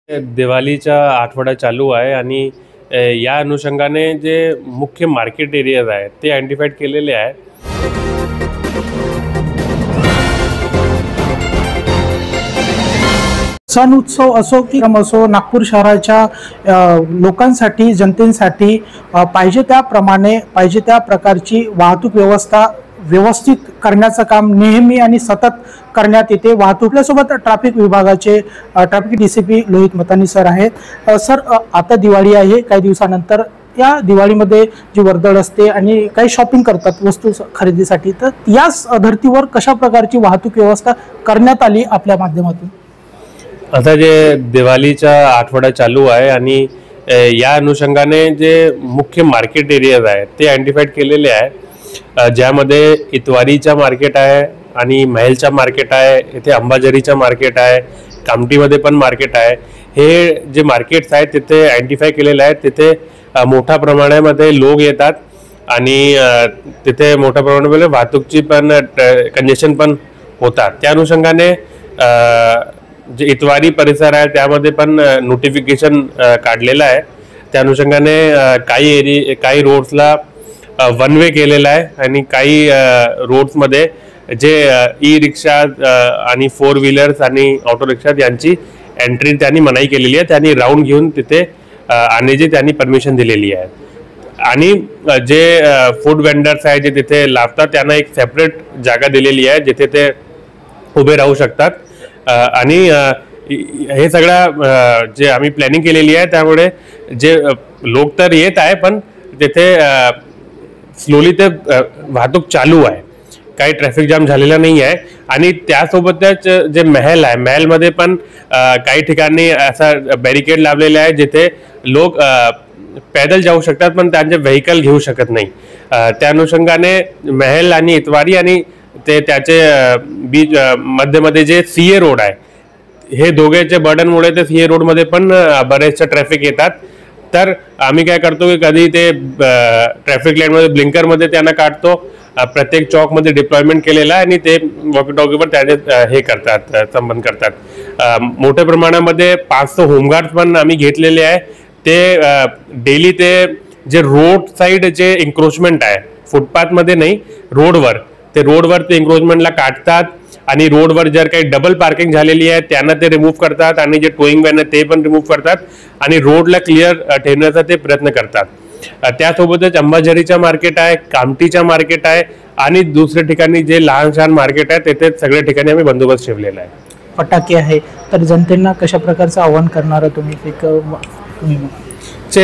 दिवाळीचा आठवडा चालू आहे आणि या अनुषंगाने जे मुख्य मार्केट एरियाज आहेत ते आयडेंटिफाईड केलेले आहे। सण उत्सव असो की असो नागपूर शहराच्या लोकांसाठी जनतेसाठी पाहिजे त्याप्रमाणे पाहिजे त्या प्रकारची वाहतूक व्यवस्था व्यवस्थित करण्याचं काम नेहमी आणि सतत करण्यात येते। वाहतुकीसोबत ट्रॅफिक विभागाचे ट्रॅफिक डीसीपी लोहित मतानी सर आहेत। सर आता दिवाळी आहे, काही दिवसानंतर या दिवाळीमध्ये जी वर्दळ असते आणि काही शॉपिंग करतात वस्तू खरेदीसाठी, तर याच धर्तीवर कशा प्रकारची वाहतूक व्यवस्था करण्यात आली आपल्या माध्यमातून? आता जे दिवाळीचा आठवडा चालू आहे आणि या अनुषंगाने जे मुख्य मार्केट एरियाज आहेत ते आयडेंटिफाईड केलेले आहे, ज्यामध्ये इतवारीचा मार्केट आहे आणि महलचा मार्केट आहे, इथे अंबाझरीचा मार्केट आहे, कामठीमध्ये पण मार्केट आहे। हे जे मार्केट्स आहेत तिथे आयडेंटिफाय केलेले आहेत। तिथे मोठ्या प्रमाणामध्ये लोक येतात आणि तिथे मोठ्या प्रमाणामध्ये वाहतूकची पण कंजेशन पण होतात। त्या अनुषंगाने जे इतवारी परिसर आहे त्यामध्ये पण नोटिफिकेशन काढलेलं आहे। त्या अनुषंगाने काही रोड्सला वन वे केलेला आहे आणि काही रोड्समध्ये जे ई रिक्षा आणि 4 व्हीलर्स आणि ऑटो रिक्षा यांची एंट्री त्यांनी मनाई केलेली आहे। त्यांनी राऊंड घेऊन तिथे आणण्याची त्यांनी परमिशन दिलेली आहे। आणि जे फूड वेंडर्स आहे जे तिथे लावतात त्यांना एक सेपरेट जागा दिलेली आहे जिथे ते उभे राहू शकतात। आणि हे सगळं जे आम्ही प्लॅनिंग केलेली आहे त्यामुळे जे लोक तर येत आहे पण तिथे स्लोली ते वाहतूक चालू आहे, काही ट्रॅफिक जाम झालेला नाही आहे। आणि त्यासोबतच जे महल आहे महलमध्ये पण काही ठिकाणी असा बॅरिकेड लावलेला आहे जिथे लोक पैदल जाऊ शकतात पण त्यांचे व्हेकल घेऊ शकत नाही। त्या अनुषंगाने महल आणि इतवारी आणि ते त्याचे बीच मध्यमध्ये जे सीए रोड आहे, हे दोघेचे बर्डनमुळे ते सीए रोडमध्ये पण बरेचसे ट्रॅफिक येतात। तर आम्ही काय करतो की कधी ते ट्रॅफिक लाईनमध्ये ब्लिंकरमध्ये त्यांना काढतो, प्रत्येक चौकमध्ये डिप्लॉयमेंट केलेला आहे आणि ते वॉकी टॉकीवर त्याने हे करतात, संबंध करतात। मोठ्या प्रमाणामध्ये 500 होमगार्ड्स पण आम्ही घेतलेले आहे। ते डेली ते जे रोड साईड जे एन्क्रोचमेंट आहे फुटपाथमध्ये नाही रोडवर ते एन्क्रोचमेंटला काढतात आणि रोडवर जर काही डबल पार्किंग झालेली आहे त्यांना ते रिमूव्ह करतात आणि जे टोईंग वॅन आहे ते पण रिमूव्ह करतात आणि रोडला क्लिअर ठेवण्याचा ते प्रयत्न करतात। त्यासोबतच अंबाझरीचा मार्केट आहे, कामठीचा मार्केट आहे आणि दुसऱ्या ठिकाणी जे लहान छान मार्केट आहे तिथे सगळ्या ठिकाणी आम्ही बंदोबस्त ठेवलेला आहे। फटाके आहे तर जनतेला कशा प्रकारचं आव्हान करणार तुम्ही?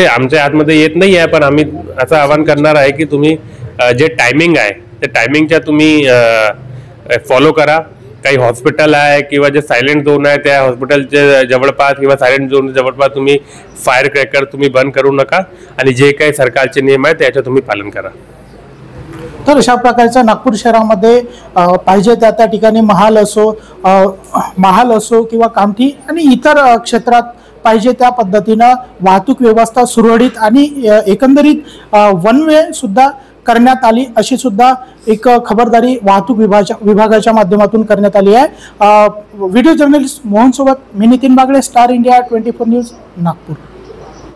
आमच्या आतमध्ये येत नाही आहे पण आम्ही असं आव्हान करणार आहे की तुम्ही जे टायमिंग आहे ते टायमिंगच्या तुम्ही फॉलो करा। काही हॉस्पिटल आहे किंवा जे सायलेंट झोन आहे त्या हॉस्पिटलच्या जवळपास किंवा सायलेंट झोन जवळपास तुम्ही फायर क्रॅकर तुम्ही बंद करू नका आणि जे काही सरकारचे नियम आहेत त्याचं तुम्ही पालन करा। तर अशा प्रकारचा नागपूर शहरामध्ये पाहिजे त्या ठिकाणी महाल असो किंवा कामठी आणि इतर क्षेत्रात पाहिजे त्या पद्धतीनं वाहतूक व्यवस्था सुरळीत आणि एकंदरीत वन वे सुद्धा करण्यात आली अशी सुद्धा एक खबरदारी वाहतूक विभागाच्या माध्यमातून करण्यात आली आहे। व्हिडिओ जर्नलिस्ट मोहन सोबत मी Nitin Bagle, Star India 24 news, Nagpur.